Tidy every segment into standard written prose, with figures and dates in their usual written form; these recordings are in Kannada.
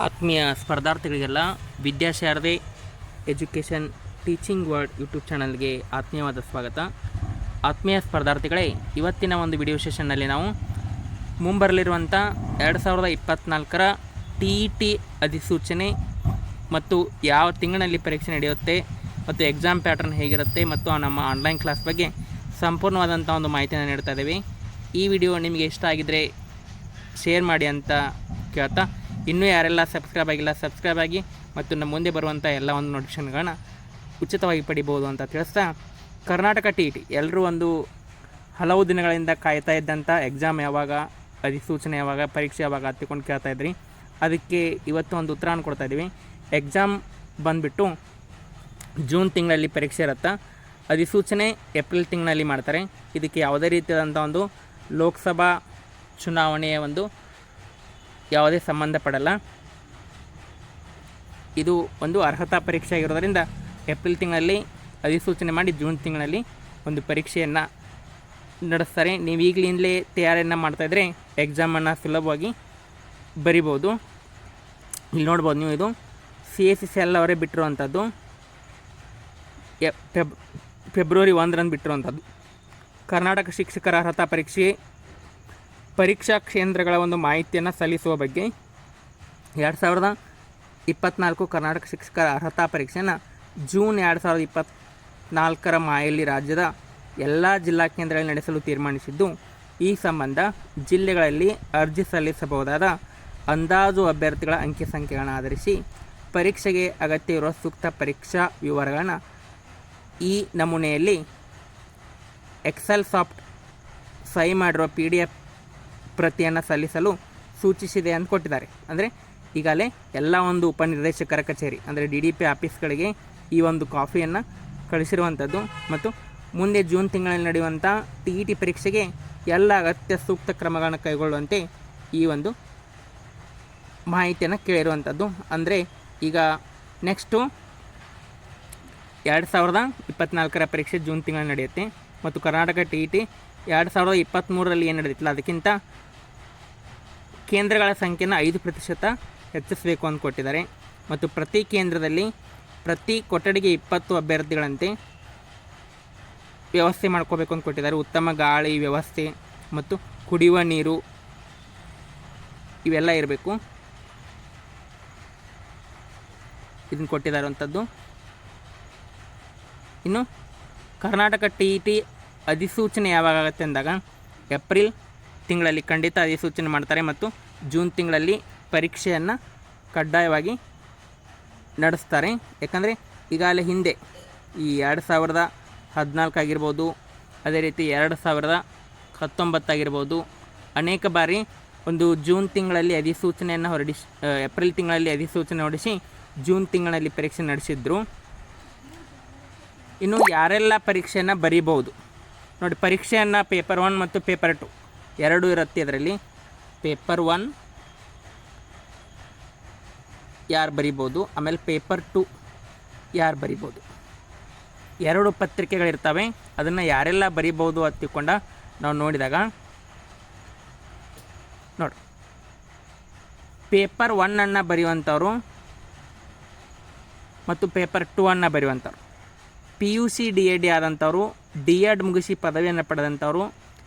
ಆತ್ಮೀಯ ಸ್ಪರ್ಧಾರ್ಥಿಗಳಿಗೆಲ್ಲ Vidyasharade education teaching world YouTube ಚಾನಲ್ಗೆ ಆತ್ಮೀಯವಾದ ಸ್ವಾಗತ. ಆತ್ಮೀಯ ಸ್ಪರ್ಧಾರ್ಥಿಗಳೇ, ಇವತ್ತಿನ ಒಂದು ವಿಡಿಯೋ ಸೆಷನ್ನಲ್ಲಿ ನಾವು ಮುಂಬರಲಿರುವಂಥ 2024ರ TET ಅಧಿಸೂಚನೆ ಮತ್ತು ಯಾವ ತಿಂಗಳಿನಲ್ಲಿ ಪರೀಕ್ಷೆ ನಡೆಯುತ್ತೆ ಮತ್ತು ಎಕ್ಸಾಮ್ ಪ್ಯಾಟರ್ನ್ ಹೇಗಿರುತ್ತೆ ಮತ್ತು ನಮ್ಮ ಆನ್ಲೈನ್ ಕ್ಲಾಸ್ ಬಗ್ಗೆ ಸಂಪೂರ್ಣವಾದಂಥ ಒಂದು ಮಾಹಿತಿಯನ್ನು ನೀಡ್ತಾ ಇದ್ದೀವಿ. ಈ ವಿಡಿಯೋ ನಿಮಗೆ ಇಷ್ಟ ಆಗಿದ್ದರೆ ಶೇರ್ ಮಾಡಿ ಅಂತ ಕೇಳ್ತಾ, ಇನ್ನೂ ಯಾರೆಲ್ಲ ಸಬ್ಸ್ಕ್ರೈಬ್ ಆಗಿಲ್ಲ ಸಬ್ಸ್ಕ್ರೈಬ್ ಆಗಿ ಮತ್ತು ನಮ್ಮ ಮುಂದೆ ಬರುವಂಥ ಎಲ್ಲ ಒಂದು ನೋಟಿಫಿಕೇಷನ್ಗಳನ್ನ ಉಚಿತವಾಗಿ ಪಡಿಬೋದು ಅಂತ ತಿಳಿಸ್ತಾ, ಕರ್ನಾಟಕ TET ಎಲ್ಲರೂ ಒಂದು ಹಲವು ದಿನಗಳಿಂದ ಕಾಯ್ತಾ ಇದ್ದಂಥ ಎಕ್ಸಾಮ್ ಯಾವಾಗ, ಅಧಿಸೂಚನೆ ಯಾವಾಗ, ಪರೀಕ್ಷೆ ಯಾವಾಗ ಹತ್ತಿಕೊಂಡು ಕೇಳ್ತಾ ಇದ್ರಿ. ಅದಕ್ಕೆ ಇವತ್ತು ಒಂದು ಉತ್ತರವನ್ನು ಕೊಡ್ತಾಯಿದ್ದೀವಿ. ಎಕ್ಸಾಮ್ ಬಂದುಬಿಟ್ಟು ಜೂನ್ ತಿಂಗಳಲ್ಲಿ ಪರೀಕ್ಷೆ ಇರುತ್ತೆ, ಅಧಿಸೂಚನೆ ಏಪ್ರಿಲ್ ತಿಂಗಳಲ್ಲಿ ಮಾಡ್ತಾರೆ. ಇದಕ್ಕೆ ಯಾವುದೇ ರೀತಿಯಾದಂಥ ಒಂದು ಲೋಕಸಭಾ ಚುನಾವಣೆಯ ಒಂದು ಯಾವುದೇ ಸಂಬಂಧಪಡಲ್ಲ. ಇದು ಒಂದು ಅರ್ಹತಾ ಪರೀಕ್ಷೆ ಆಗಿರೋದರಿಂದ ಏಪ್ರಿಲ್ ತಿಂಗಳಲ್ಲಿ ಅಧಿಸೂಚನೆ ಮಾಡಿ ಜೂನ್ ತಿಂಗಳಲ್ಲಿ ಒಂದು ಪರೀಕ್ಷೆಯನ್ನು ನಡೆಸ್ತಾರೆ. ನೀವು ಈಗಲಿಂದಲೇ ತಯಾರಿಯನ್ನು ಮಾಡ್ತಾಯಿದ್ರೆ ಎಕ್ಸಾಮನ್ನು ಸುಲಭವಾಗಿ ಬರಿಬೋದು. ಇಲ್ಲಿ ನೋಡ್ಬೋದು ನೀವು, ಇದು CSCL ಅವರೇ ಬಿಟ್ಟಿರುವಂಥದ್ದು, ಫೆಬ್ರವರಿ 1ರಂದು ಬಿಟ್ಟಿರುವಂಥದ್ದು. ಕರ್ನಾಟಕ ಶಿಕ್ಷಕರ ಅರ್ಹತಾ ಪರೀಕ್ಷಾ ಕೇಂದ್ರಗಳ ಒಂದು ಮಾಹಿತಿಯನ್ನು ಸಲ್ಲಿಸುವ ಬಗ್ಗೆ 2024 ಕರ್ನಾಟಕ ಶಿಕ್ಷಕರ ಅರ್ಹತಾ ಪರೀಕ್ಷೆಯನ್ನು ಜೂನ್ 2024ರ ಮಾಯಲ್ಲಿ ರಾಜ್ಯದ ಎಲ್ಲ ಜಿಲ್ಲಾ ಕೇಂದ್ರಗಳಲ್ಲಿ ನಡೆಸಲು ತೀರ್ಮಾನಿಸಿದ್ದು, ಈ ಸಂಬಂಧ ಜಿಲ್ಲೆಗಳಲ್ಲಿ ಅರ್ಜಿ ಸಲ್ಲಿಸಬಹುದಾದ ಅಂದಾಜು ಅಭ್ಯರ್ಥಿಗಳ ಅಂಕಿ ಸಂಖ್ಯೆಗಳನ್ನು ಆಧರಿಸಿ ಪರೀಕ್ಷೆಗೆ ಅಗತ್ಯ ಇರುವ ಸೂಕ್ತ ಪರೀಕ್ಷಾ ವಿವರಗಳನ್ನು ಈ ನಮೂನೆಯಲ್ಲಿ ಎಕ್ಸೆಲ್ ಸಾಫ್ಟ್ ಸಹಿ ಮಾಡಿರುವ PDF ಪ್ರತಿಯನ್ನು ಸಲ್ಲಿಸಲು ಸೂಚಿಸಿದೆ ಅಂತ ಕೊಟ್ಟಿದ್ದಾರೆ. ಅಂದರೆ ಈಗಾಗಲೇ ಎಲ್ಲ ಒಂದು ಉಪನಿರ್ದೇಶಕರ ಕಚೇರಿ ಅಂದರೆ DDP ಆಫೀಸ್ಗಳಿಗೆ ಈ ಒಂದು ಕಾಪಿಯನ್ನು ಕಳಿಸಿರುವಂಥದ್ದು ಮತ್ತು ಮುಂದೆ ಜೂನ್ ತಿಂಗಳಲ್ಲಿ ನಡೆಯುವಂಥ TET ಪರೀಕ್ಷೆಗೆ ಎಲ್ಲ ಅಗತ್ಯ ಸೂಕ್ತ ಕ್ರಮಗಳನ್ನು ಕೈಗೊಳ್ಳುವಂತೆ ಈ ಒಂದು ಮಾಹಿತಿಯನ್ನು ಕೇಳಿರುವಂಥದ್ದು. ಅಂದರೆ ಈಗ ನೆಕ್ಸ್ಟು 2024ರ ಪರೀಕ್ಷೆ ಜೂನ್ ತಿಂಗಳಲ್ಲಿ ನಡೆಯುತ್ತೆ ಮತ್ತು ಕರ್ನಾಟಕ TET 2023ರಲ್ಲಿ ಏನು ನಡೆದಿತ್ತಲ್ಲ ಅದಕ್ಕಿಂತ ಕೇಂದ್ರಗಳ ಸಂಖ್ಯೆಯನ್ನು 5% ಹೆಚ್ಚಿಸಬೇಕು ಅಂತ ಕೊಟ್ಟಿದ್ದಾರೆ. ಮತ್ತು ಪ್ರತಿ ಕೇಂದ್ರದಲ್ಲಿ ಪ್ರತಿ ಕೊಠಡಿಗೆ 20 ಅಭ್ಯರ್ಥಿಗಳಂತೆ ವ್ಯವಸ್ಥೆ ಮಾಡ್ಕೋಬೇಕು ಅಂತ ಕೊಟ್ಟಿದ್ದಾರೆ. ಉತ್ತಮ ಗಾಳಿ ವ್ಯವಸ್ಥೆ ಮತ್ತು ಕುಡಿಯುವ ನೀರು ಇವೆಲ್ಲ ಇರಬೇಕು, ಇದನ್ನು ಕೊಟ್ಟಿದ್ದಾರಂಥದ್ದು. ಇನ್ನು ಕರ್ನಾಟಕ TET ಅಧಿಸೂಚನೆ ಯಾವಾಗ ಆಗುತ್ತೆ ಅಂದಾಗ ಏಪ್ರಿಲ್ ತಿಂಗಳಲ್ಲಿ ಖಂಡಿತ ಅಧಿಸೂಚನೆ ಮಾಡ್ತಾರೆ ಮತ್ತು ಜೂನ್ ತಿಂಗಳಲ್ಲಿ ಪರೀಕ್ಷೆಯನ್ನು ಕಡ್ಡಾಯವಾಗಿ ನಡೆಸ್ತಾರೆ. ಯಾಕಂದರೆ ಈಗಾಗಲೇ ಹಿಂದೆ ಈ 2014 ಆಗಿರ್ಬೋದು, ಅದೇ ರೀತಿ 2019 ಆಗಿರ್ಬೋದು, ಅನೇಕ ಬಾರಿ ಒಂದು ಜೂನ್ ತಿಂಗಳಲ್ಲಿ ಅಧಿಸೂಚನೆಯನ್ನು ಏಪ್ರಿಲ್ ತಿಂಗಳಲ್ಲಿ ಅಧಿಸೂಚನೆ ಹೊರಡಿಸಿ ಜೂನ್ ತಿಂಗಳಲ್ಲಿ ಪರೀಕ್ಷೆ ನಡೆಸಿದ್ರು. ಇನ್ನು ಯಾರೆಲ್ಲ ಪರೀಕ್ಷೆಯನ್ನು ಬರೀಬೋದು ನೋಡಿ, ಪರೀಕ್ಷೆಯನ್ನು ಪೇಪರ್ 1 ಮತ್ತು ಪೇಪರ್ 2 ಎರಡೂ ಇರುತ್ತೆ. ಅದರಲ್ಲಿ ಪೇಪರ್ 1 ಯಾರು ಬರಿಬೋದು, ಆಮೇಲೆ ಪೇಪರ್ 2 ಯಾರು ಬರಿಬೋದು, ಎರಡು ಪತ್ರಿಕೆಗಳಿರ್ತವೆ. ಅದನ್ನು ಯಾರೆಲ್ಲ ಬರಿಬೋದು ಅಂತ ತಿಳ್ಕೊಂಡ ನಾವು ನೋಡಿದಾಗ ನೋಡಿ, ಪೇಪರ್ 1ಅನ್ನು ಬರೆಯುವಂಥವ್ರು ಮತ್ತು ಪೇಪರ್ 2ಅನ್ನು ಬರೆಯುವಂಥವ್ರು, PUC DED ಆದಂಥವ್ರು, D.Ed ಮುಗಿಸಿ ಪದವಿಯನ್ನು ಪಡೆದಂಥವ್ರು,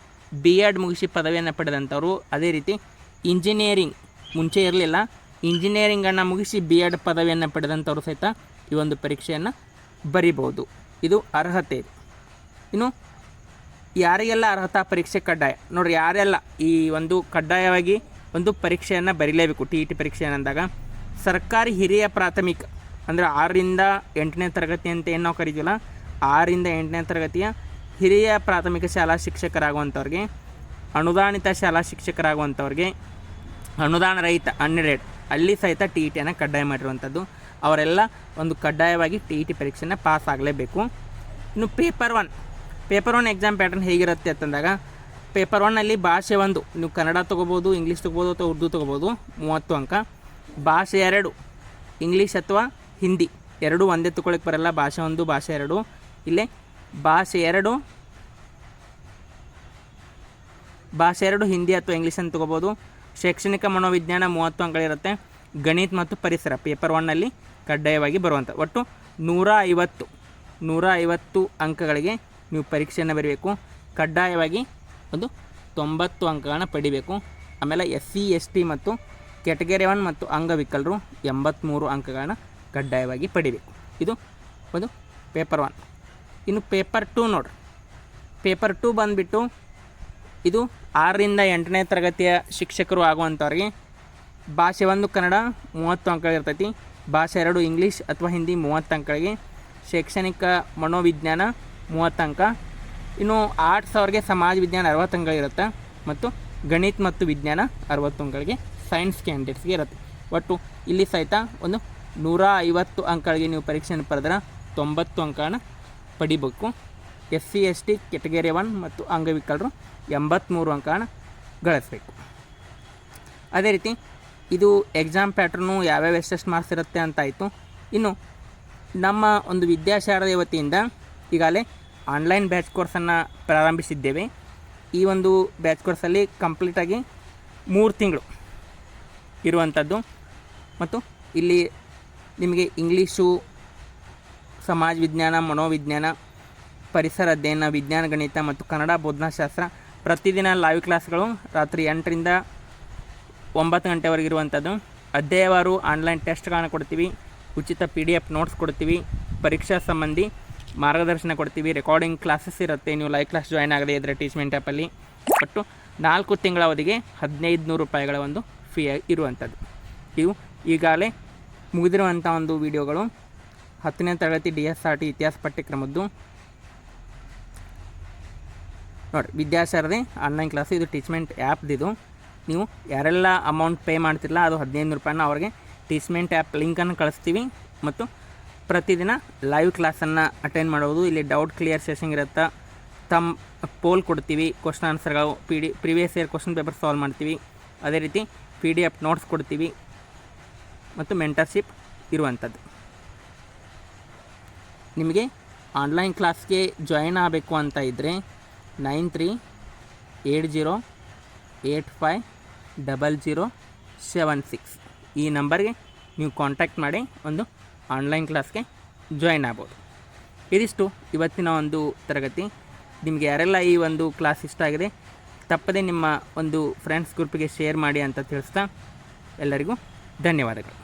B.Ed ಮುಗಿಸಿ ಪದವಿಯನ್ನು ಪಡೆದಂಥವ್ರು, ಅದೇ ರೀತಿ ಇಂಜಿನಿಯರಿಂಗ್ ಮುಂಚೆ ಇರಲಿಲ್ಲ, ಇಂಜಿನಿಯರಿಂಗನ್ನು ಮುಗಿಸಿ B.Ed ಪದವಿಯನ್ನು ಪಡೆದಂಥವ್ರು ಸಹಿತ ಈ ಒಂದು ಪರೀಕ್ಷೆಯನ್ನು ಬರಿಬೋದು. ಇದು ಅರ್ಹತೆ. ಇನ್ನು ಯಾರಿಗೆಲ್ಲ ಅರ್ಹತಾ ಪರೀಕ್ಷೆ ಕಡ್ಡಾಯ ನೋಡಿರಿ, ಯಾರೆಲ್ಲ ಈ ಒಂದು ಕಡ್ಡಾಯವಾಗಿ ಒಂದು ಪರೀಕ್ಷೆಯನ್ನು ಬರೀಲೇಬೇಕು TET ಪರೀಕ್ಷೆ ಅಂದಾಗ, ಸರ್ಕಾರಿ ಹಿರಿಯ ಪ್ರಾಥಮಿಕ ಅಂದರೆ 6ರಿಂದ 8ನೇ ತರಗತಿ ಅಂತ ಏನು ನಾವು ಕರಿತೀವಲ್ಲ, 6ರಿಂದ 8ನೇ ತರಗತಿಯ ಹಿರಿಯ ಪ್ರಾಥಮಿಕ ಶಾಲಾ ಶಿಕ್ಷಕರಾಗುವಂಥವ್ರಿಗೆ, ಅನುದಾನಿತ ಶಾಲಾ ಶಿಕ್ಷಕರಾಗುವಂಥವ್ರಿಗೆ, ಅನುದಾನ ರಹಿತ ಅನ್ಎಡೆಡ್ ಅಲ್ಲಿ ಸಹಿತ TETಯನ್ನು ಕಡ್ಡಾಯ ಮಾಡಿರುವಂಥದ್ದು. ಅವರೆಲ್ಲ ಒಂದು ಕಡ್ಡಾಯವಾಗಿ TET ಪರೀಕ್ಷೆನ ಪಾಸ್ ಆಗಲೇಬೇಕು. ಇನ್ನು ಪೇಪರ್ 1 ಎಕ್ಸಾಮ್ ಪ್ಯಾಟರ್ನ್ ಹೇಗಿರುತ್ತೆ ಅಂತಂದಾಗ, ಪೇಪರ್ 1ನಲ್ಲಿ ಭಾಷೆ 1 ನೀವು ಕನ್ನಡ ತೊಗೋಬೋದು, ಇಂಗ್ಲೀಷ್ ತೊಗೋಬೋದು ಅಥವಾ ಉರ್ದು ತೊಗೋಬೋದು, 30 ಅಂಕ. ಭಾಷೆ 2 ಇಂಗ್ಲೀಷ್ ಅಥವಾ ಹಿಂದಿ ಎರಡೂ ಒಂದೇ ತೊಗೊಳಕ್ಕೆ ಬರಲ್ಲ, ಭಾಷೆ 1 ಭಾಷೆ 2. ಇಲ್ಲೇ ಭಾಷೆ 2 ಹಿಂದಿ ಅಥವಾ ಇಂಗ್ಲೀಷನ್ನು ತೊಗೋಬೋದು. ಶೈಕ್ಷಣಿಕ ಮನೋವಿಜ್ಞಾನ 30 ಅಂಕಗಳಿರುತ್ತೆ. ಗಣಿತ ಮತ್ತು ಪರಿಸರ ಪೇಪರ್ 1ನಲ್ಲಿ ಕಡ್ಡಾಯವಾಗಿ ಬರುವಂಥ ಒಟ್ಟು 150 ಅಂಕಗಳಿಗೆ ನೀವು ಪರೀಕ್ಷೆಯನ್ನು ಬರೀಬೇಕು. ಕಡ್ಡಾಯವಾಗಿ ಒಂದು 90 ಅಂಕಗಳನ್ನ ಪಡಿಬೇಕು. ಆಮೇಲೆ SC ST ಮತ್ತು ಕ್ಯಾಟಗರಿ 1 ಮತ್ತು ಅಂಗವಿಕಲರು 83 ಅಂಕಗಳನ್ನ ಕಡ್ಡಾಯವಾಗಿ ಪಡಿಬೇಕು. ಇದು ಒಂದು ಪೇಪರ್ 1. ಇನ್ನು ಪೇಪರ್ 2 ನೋಡ್ರಿ. ಪೇಪರ್ 2 ಬಂದುಬಿಟ್ಟು ಇದು 6ರಿಂದ 8ನೇ ತರಗತಿಯ ಶಿಕ್ಷಕರು ಆಗುವಂಥವ್ರಿಗೆ ಭಾಷೆ 1 ಕನ್ನಡ 30 ಅಂಕಗಳಿರ್ತೈತಿ. ಭಾಷೆ 2 ಇಂಗ್ಲೀಷ್ ಅಥವಾ ಹಿಂದಿ 30 ಅಂಕಗಳಿಗೆ. ಶೈಕ್ಷಣಿಕ ಮನೋವಿಜ್ಞಾನ 30 ಅಂಕ. ಇನ್ನು ಆರ್ಟ್ಸ್ ಅವ್ರಿಗೆ ಸಮಾಜ ವಿಜ್ಞಾನ 60 ಅಂಕಗಳಿರುತ್ತೆ ಮತ್ತು ಗಣಿತ ಮತ್ತು ವಿಜ್ಞಾನ 60 ಅಂಕಗಳಿಗೆ ಸೈನ್ಸ್ ಕ್ಯಾಂಡಿಡೇಟ್ಸ್ಗೆ ಇರುತ್ತೆ. ಒಟ್ಟು ಇಲ್ಲಿ ಸಹಿತ ಒಂದು 150 ಅಂಕಗಳಿಗೆ ನೀವು ಪರೀಕ್ಷೆಯನ್ನು ಬರೆದ್ರೆ 90 ಅಂಕನ ಪಡಿಬೇಕು. SC ST ಕ್ಯಾಟಗರಿ 1 ಮತ್ತು ಅಂಗವಿಕಲರು 83 ಅಂಕನ ಗಳಿಸಬೇಕು. ಅದೇ ರೀತಿ ಇದು ಎಕ್ಸಾಮ್ ಪ್ಯಾಟ್ರನ್ನು ಯಾವ್ಯಾವ ಎಷ್ಟೆಷ್ಟು ಮಾರ್ಕ್ಸ್ ಇರುತ್ತೆ ಅಂತ ಆಯಿತು. ಇನ್ನು ನಮ್ಮ ಒಂದು ವಿದ್ಯಾಶಾರದೆ ವತಿಯಿಂದ ಈಗಾಗಲೇ ಆನ್ಲೈನ್ ಬ್ಯಾಚ್ ಕೋರ್ಸನ್ನು ಪ್ರಾರಂಭಿಸಿದ್ದೇವೆ. ಈ ಒಂದು ಬ್ಯಾಚ್ ಕೋರ್ಸಲ್ಲಿ ಕಂಪ್ಲೀಟಾಗಿ 3 ತಿಂಗಳು ಇರುವಂಥದ್ದು ಮತ್ತು ಇಲ್ಲಿ ನಿಮಗೆ ಇಂಗ್ಲೀಷು, ಸಮಾಜ ವಿಜ್ಞಾನ, ಮನೋವಿಜ್ಞಾನ, ಪರಿಸರ ಅಧ್ಯಯನ, ವಿಜ್ಞಾನ, ಗಣಿತ ಮತ್ತು ಕನ್ನಡ ಬೋಧನಾಶಾಸ್ತ್ರ ಪ್ರತಿದಿನ ಲೈವ್ ಕ್ಲಾಸ್ಗಳು ರಾತ್ರಿ 8ರಿಂದ 9 ಗಂಟೆವರೆಗೆ ಇರುವಂಥದ್ದು. ಅಧ್ಯಾಯವಾರು ಆನ್ಲೈನ್ ಟೆಸ್ಟ್ಗಳನ್ನ ಕೊಡ್ತೀವಿ, ಉಚಿತ PDF ನೋಟ್ಸ್ ಕೊಡ್ತೀವಿ, ಪರೀಕ್ಷಾ ಸಂಬಂಧಿ ಮಾರ್ಗದರ್ಶನ ಕೊಡ್ತೀವಿ, ರೆಕಾರ್ಡಿಂಗ್ ಕ್ಲಾಸಸ್ ಇರುತ್ತೆ. ನೀವು ಲೈವ್ ಕ್ಲಾಸ್ ಜಾಯ್ನ್ ಆಗದೇ ಇದ್ದರೆ ಟೀಚ್ಮೆಂಟ್ ಆ್ಯಪಲ್ಲಿ ಒಟ್ಟು 4 ತಿಂಗಳ ಅವಧಿಗೆ 1500 ರೂಪಾಯಿಗಳ ಒಂದು ಫೀ ಇರುವಂಥದ್ದು. ಇವು ಈಗಾಗಲೇ ಮುಗಿದಿರುವಂಥ ಒಂದು ವಿಡಿಯೋಗಳು 10ನೇ ತರಗತಿ DSRT ಇತಿಹಾಸ ಪಠ್ಯಕ್ರಮದ್ದು ನೋಡಿ. ವಿದ್ಯಾಶಾರದೆ ಆನ್ಲೈನ್ ಕ್ಲಾಸು ಇದು ಟೀಚ್ಮೆಂಟ್ ಆ್ಯಪ್ದಿದು. ನೀವು ಯಾರೆಲ್ಲ ಅಮೌಂಟ್ ಪೇ ಮಾಡ್ತಿರಲ್ಲ ಅದು 1500 ರೂಪಾಯಿನ ಅವ್ರಿಗೆ ಟೀಚ್ಮೆಂಟ್ ಆ್ಯಪ್ ಲಿಂಕನ್ನು ಕಳಿಸ್ತೀವಿ ಮತ್ತು ಪ್ರತಿದಿನ ಲೈವ್ ಕ್ಲಾಸನ್ನು ಅಟೆಂಡ್ ಮಾಡೋದು. ಇಲ್ಲಿ ಡೌಟ್ ಕ್ಲಿಯರ್ ಸೆಷನ್ ಇರುತ್ತೆ, ಪೋಲ್ ಕೊಡ್ತೀವಿ, ಕ್ವಶನ್ ಆನ್ಸರ್ಗಳು, previous year question paper solve ಮಾಡ್ತೀವಿ. ಅದೇ ರೀತಿ PDF ನೋಟ್ಸ್ ಕೊಡ್ತೀವಿ ಮತ್ತು ಮೆಂಟರ್ಶಿಪ್ ಇರುವಂಥದ್ದು. ನಿಮಗೆ ಆನ್ಲೈನ್ ಕ್ಲಾಸ್ಗೆ ಜಾಯಿನ್ ಆಗಬೇಕು ಅಂತ ಇದ್ದರೆ 9380850076 ಈ ನಂಬರ್ಗೆ ನೀವು ಕಾಂಟ್ಯಾಕ್ಟ್ ಮಾಡಿ ಒಂದು ಆನ್ಲೈನ್ ಕ್ಲಾಸ್ಗೆ ಜಾಯಿನ್ ಆಗ್ಬೋದು. ಇದಿಷ್ಟು ಇವತ್ತಿನ ಒಂದು ತರಗತಿ. ನಿಮಗೆ ಯಾರೆಲ್ಲ ಈ ಒಂದು ಕ್ಲಾಸ್ ಇಷ್ಟ ಆಗಿದೆ ತಪ್ಪದೆ ನಿಮ್ಮ ಒಂದು ಫ್ರೆಂಡ್ಸ್ ಗ್ರೂಪಿಗೆ ಶೇರ್ ಮಾಡಿ ಅಂತ ತಿಳಿಸ್ತಾ ಎಲ್ಲರಿಗೂ ಧನ್ಯವಾದಗಳು.